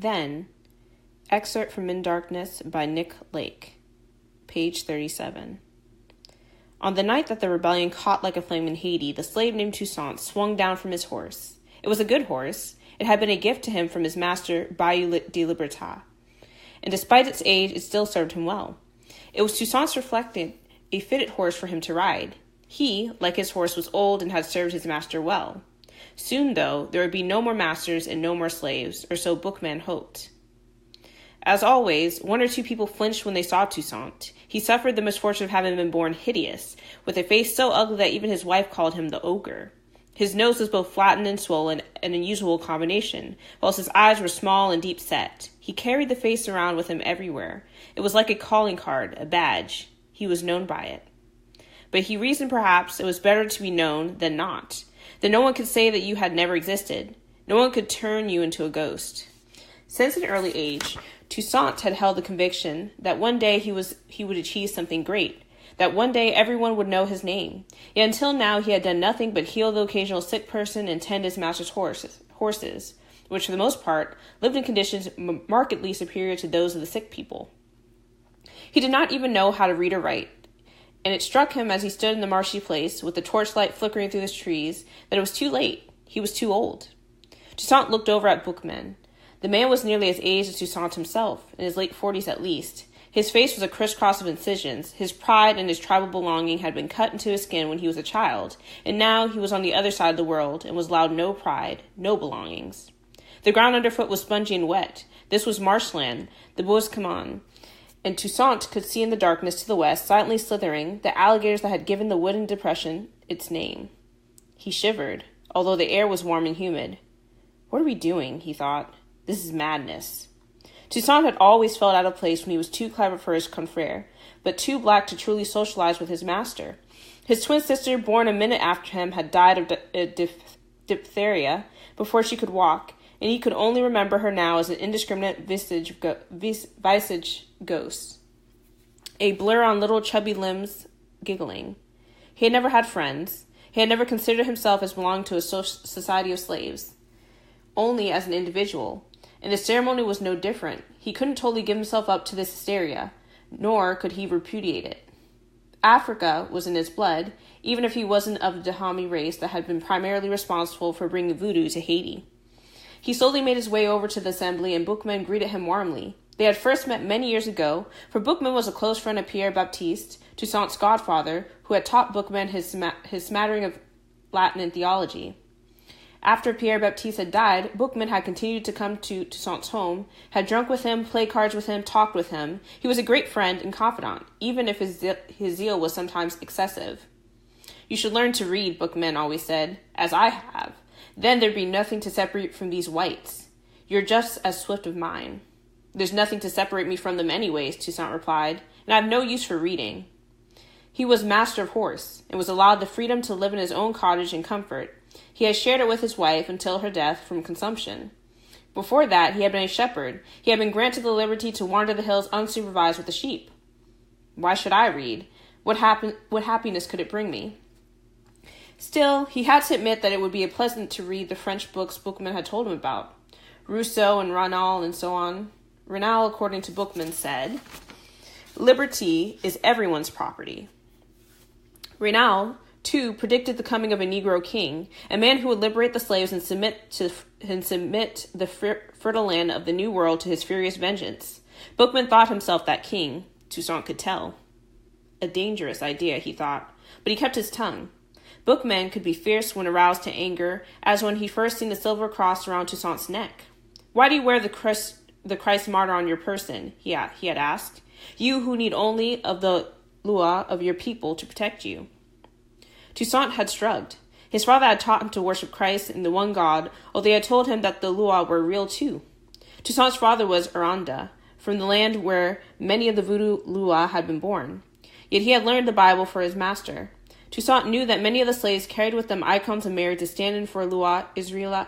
Then, Excerpt from In Darkness by Nick Lake, page 37. On the night that the rebellion caught like a flame in Haiti, the slave named Toussaint swung down from his horse. It was a good horse. It had been a gift to him from his master, Bayou de Liberté. And despite its age, it still served him well. It was Toussaint's reflected a fitted horse for him to ride. He, like his horse, was old and had served his master well. Soon, though, there would be no more masters and no more slaves, or so Bookman hoped. As always, one or two people flinched when they saw Toussaint. He suffered the misfortune of having been born hideous, with a face so ugly that even his wife called him the ogre. His nose was both flattened and swollen, an unusual combination, whilst his eyes were small and deep-set. He carried the face around with him everywhere. It was like a calling card, a badge. He was known by it. But he reasoned perhaps it was better to be known than not, that no one could say that you had never existed. No one could turn you into a ghost. Since an early age, Toussaint had held the conviction that one day he would achieve something great, that one day everyone would know his name. Yet until now he had done nothing but heal the occasional sick person and tend his master's horses, which for the most part lived in conditions markedly superior to those of the sick people. He did not even know how to read or write, and it struck him as he stood in the marshy place, with the torchlight flickering through the trees, that it was too late. He was too old. Toussaint looked over at Bookman. The man was nearly as aged as Toussaint himself, in his late 40s at least. His face was a crisscross of incisions. His pride and his tribal belonging had been cut into his skin when he was a child, and now he was on the other side of the world and was allowed no pride, no belongings. The ground underfoot was spongy and wet. This was marshland, the Bois Camin, and Toussaint could see in the darkness to the west, silently slithering, the alligators that had given the wooden depression its name. He shivered, although the air was warm and humid. What are we doing? He thought. This is madness. Toussaint had always felt out of place when he was too clever for his confrere, but too black to truly socialize with his master. His twin sister, born a minute after him, had died of diphtheria before she could walk, and he could only remember her now as an indiscriminate visage ghost, a blur on little chubby limbs giggling. He had never had friends. He had never considered himself as belonging to a society of slaves, only as an individual. And the ceremony was no different. He couldn't totally give himself up to this hysteria, nor could he repudiate it. Africa was in his blood, even if he wasn't of the Dahomey race that had been primarily responsible for bringing voodoo to Haiti. He slowly made his way over to the assembly, and Bookman greeted him warmly. They had first met many years ago, for Bookman was a close friend of Pierre Baptiste, Toussaint's godfather, who had taught Bookman his smattering of Latin and theology. After Pierre Baptiste had died, Bookman had continued to come to Toussaint's home, had drunk with him, played cards with him, talked with him. He was a great friend and confidant, even if his zeal was sometimes excessive. You should learn to read, Bookman always said, as I have. Then there'd be nothing to separate from these whites. You're just as swift of mind. There's nothing to separate me from them anyways, Toussaint replied, and I have no use for reading. He was master of horse, and was allowed the freedom to live in his own cottage in comfort. He had shared it with his wife until her death from consumption. Before that, he had been a shepherd. He had been granted the liberty to wander the hills unsupervised with the sheep. Why should I read? What happiness could it bring me? Still, he had to admit that it would be pleasant to read the French books Bookman had told him about. Rousseau and Raynal and so on. Raynal, according to Bookman, said, "Liberty is everyone's property." Raynal, too, predicted the coming of a Negro king, a man who would liberate the slaves and submit the fertile land of the New World to his furious vengeance. Bookman thought himself that king. Toussaint could tell. A dangerous idea, he thought, but he kept his tongue. Bookman could be fierce when aroused to anger, as when he first seen the silver cross around Toussaint's neck. "Why do you wear the Christ martyr on your person?" he had asked. "You who need only of the loi of your people to protect you." Toussaint had shrugged. His father had taught him to worship Christ and the one God, although they had told him that the loi were real too. Toussaint's father was Aranda, from the land where many of the voodoo loi had been born. Yet he had learned the Bible for his master. Toussaint knew that many of the slaves carried with them icons of Mary to stand in for loi Israeli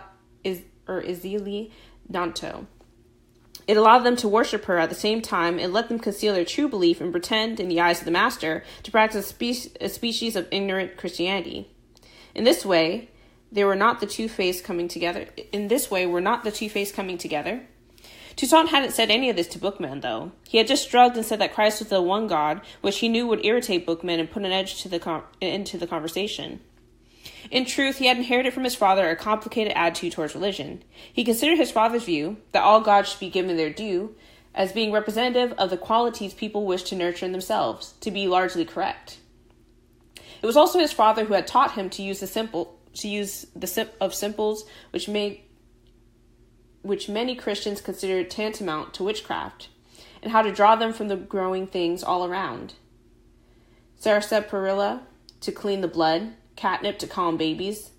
Danto. It allowed them to worship her at the same time and let them conceal their true belief and pretend, in the eyes of the master, to practice a species of ignorant Christianity. In this way, were not the two faiths coming together. Toussaint hadn't said any of this to Bookman, though. He had just shrugged and said that Christ was the one God, which he knew would irritate Bookman and put an edge to into the conversation. In truth, he had inherited from his father a complicated attitude towards religion. He considered his father's view, that all gods should be given their due, as being representative of the qualities people wish to nurture in themselves, to be largely correct. It was also his father who had taught him to use simples, which many Christians consider tantamount to witchcraft, and how to draw them from the growing things all around. Sarsaparilla to clean the blood, catnip to calm babies,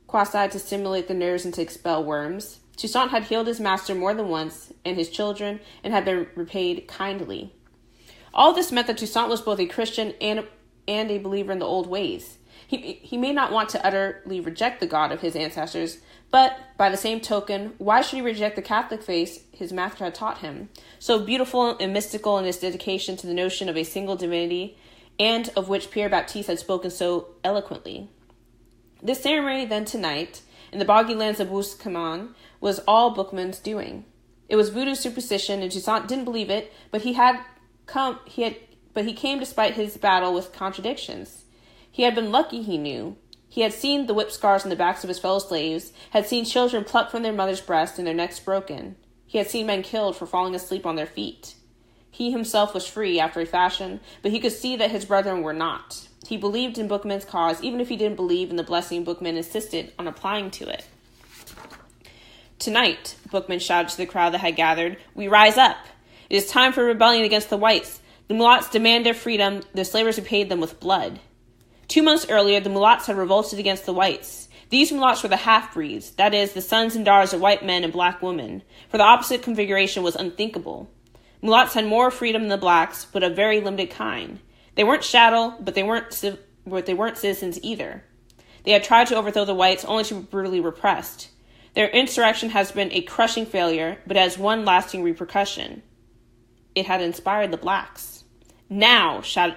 quassi to stimulate the nerves and to expel worms. Toussaint had healed his master more than once, and his children, and had been repaid kindly. All this meant that Toussaint was both a Christian and a believer in the old ways. He may not want to utterly reject the God of his ancestors, but, by the same token, why should he reject the Catholic faith his master had taught him, so beautiful and mystical in its dedication to the notion of a single divinity, and of which Pierre Baptiste had spoken so eloquently? This ceremony, then, tonight, in the boggy lands of Boscaman, was all Bookman's doing. It was voodoo superstition, and Toussaint didn't believe it, but he came despite his battle with contradictions. He had been lucky, he knew. He had seen the whip scars on the backs of his fellow slaves, had seen children plucked from their mother's breast and their necks broken. He had seen men killed for falling asleep on their feet. He himself was free after a fashion, but he could see that his brethren were not. He believed in Bookman's cause, even if he didn't believe in the blessing Bookman insisted on applying to it. "Tonight," Bookman shouted to the crowd that had gathered, "we rise up. It is time for rebellion against the whites. The mulatts demand their freedom. The slavers repaid them with blood." 2 months earlier, the mulatts had revolted against the whites. These mulatts were the half-breeds, that is, the sons and daughters of white men and black women, for the opposite configuration was unthinkable. Mulatts had more freedom than the blacks, but of very limited kind. They weren't chattel, but they weren't citizens either. They had tried to overthrow the whites, only to be brutally repressed. Their insurrection has been a crushing failure, but has one lasting repercussion. It had inspired the blacks. "Now," shouted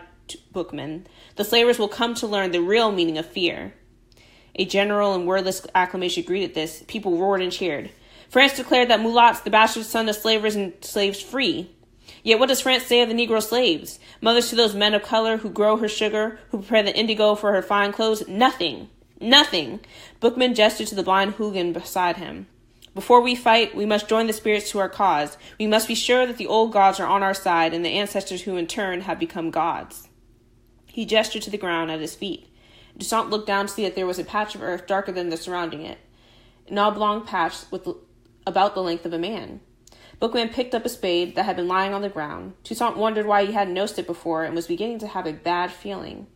Bookman, "the slavers will come to learn the real meaning of fear." A general and wordless acclamation greeted this. People roared and cheered. France declared that mulatts, the bastard son of slavers, and slaves free. Yet what does France say of the Negro slaves? Mothers to those men of color who grow her sugar, who prepare the indigo for her fine clothes? Nothing. Nothing. Bookman gestured to the blind hooligan beside him. "Before we fight, we must join the spirits to our cause. We must be sure that the old gods are on our side and the ancestors who in turn have become gods." He gestured to the ground at his feet. Toussaint looked down to see that there was a patch of earth darker than the surrounding it, an oblong patch about the length of a man. Bookman picked up a spade that had been lying on the ground. Toussaint wondered why he hadn't noticed it before and was beginning to have a bad feeling.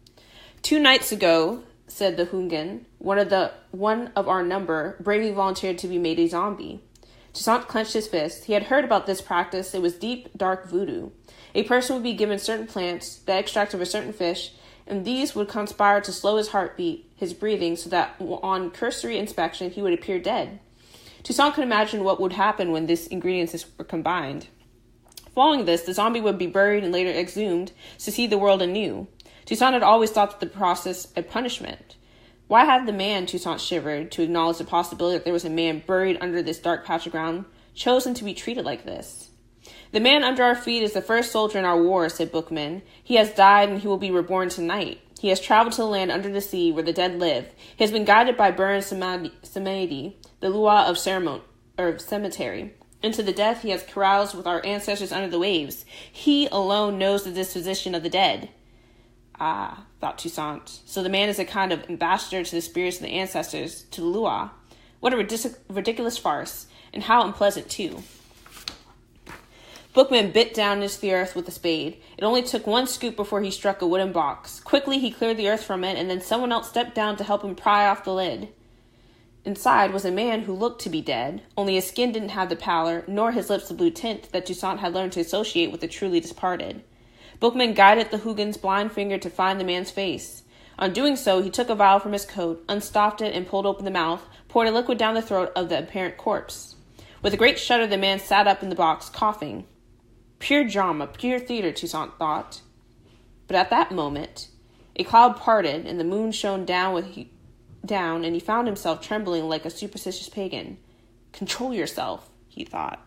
2 nights ago, said the hooligan, one of our number bravely volunteered to be made a zombie. Toussaint clenched his fist. He had heard about this practice. It was deep, dark voodoo. A person would be given certain plants, the extract of a certain fish, and these would conspire to slow his heartbeat, his breathing, so that on cursory inspection he would appear dead. Toussaint could imagine what would happen when these ingredients were combined. Following this, the zombie would be buried and later exhumed to see the world anew. Toussaint had always thought that the process a punishment. Why had the man, Toussaint shivered, to acknowledge the possibility that there was a man buried under this dark patch of ground, chosen to be treated like this? "The man under our feet is the first soldier in our war," said Bookman. "He has died and he will be reborn tonight. He has traveled to the land under the sea where the dead live. He has been guided by Burn Samadhi, the Lua of cemetery. Into the death he has caroused with our ancestors under the waves. He alone knows the disposition of the dead." Ah, thought Toussaint. So the man is a kind of ambassador to the spirits of the ancestors, to the Lua. What a ridiculous farce, and how unpleasant, too. Bookman bit down into the earth with a spade. It only took 1 scoop before he struck a wooden box. Quickly he cleared the earth from it, and then someone else stepped down to help him pry off the lid. Inside was a man who looked to be dead, only his skin didn't have the pallor, nor his lips the blue tint that Toussaint had learned to associate with the truly departed. Bookman guided the hooligan's blind finger to find the man's face. On doing so, he took a vial from his coat, unstopped it, and pulled open the mouth, poured a liquid down the throat of the apparent corpse. With a great shudder, the man sat up in the box, coughing. Pure drama, pure theater, Toussaint thought. But at that moment, a cloud parted, and the moon shone down, and he found himself trembling like a superstitious pagan. "Control yourself," he thought.